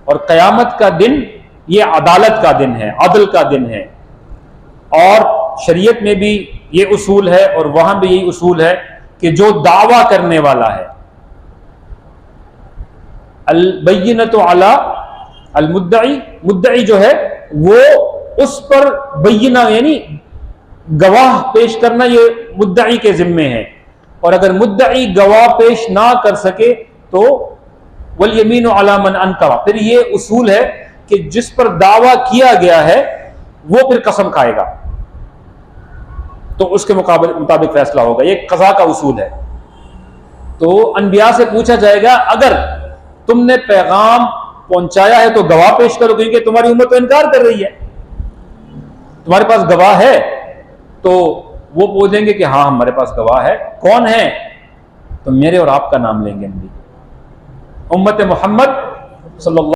اور قیامت کا دن یہ عدالت کا دن ہے، عدل کا دن ہے، اور شریعت میں بھی یہ اصول ہے اور وہاں بھی یہی اصول ہے کہ جو دعویٰ کرنے والا ہے، البینۃ علی المدعی، مدعی جو ہے وہ اس پر بینہ یعنی گواہ پیش کرنا یہ مدعی کے ذمے ہے، اور اگر مدعی گواہ پیش نہ کر سکے تو والیمین علی من انکر، پھر یہ اصول ہے کہ جس پر دعویٰ کیا گیا ہے وہ پھر قسم کھائے گا تو اس کے مطابق فیصلہ ہوگا، یہ قضا کا اصول ہے۔ تو انبیاء سے پوچھا جائے گا اگر تم نے پیغام پہنچایا ہے تو گواہ پیش کرو، کیونکہ تمہاری امت تو انکار کر رہی ہے، تمہارے پاس گواہ ہے؟ تو وہ بولیں گے کہ ہاں ہمارے پاس گواہ ہے۔ کون ہے؟ تو میرے اور آپ کا نام لیں گے، امت محمد صلی اللہ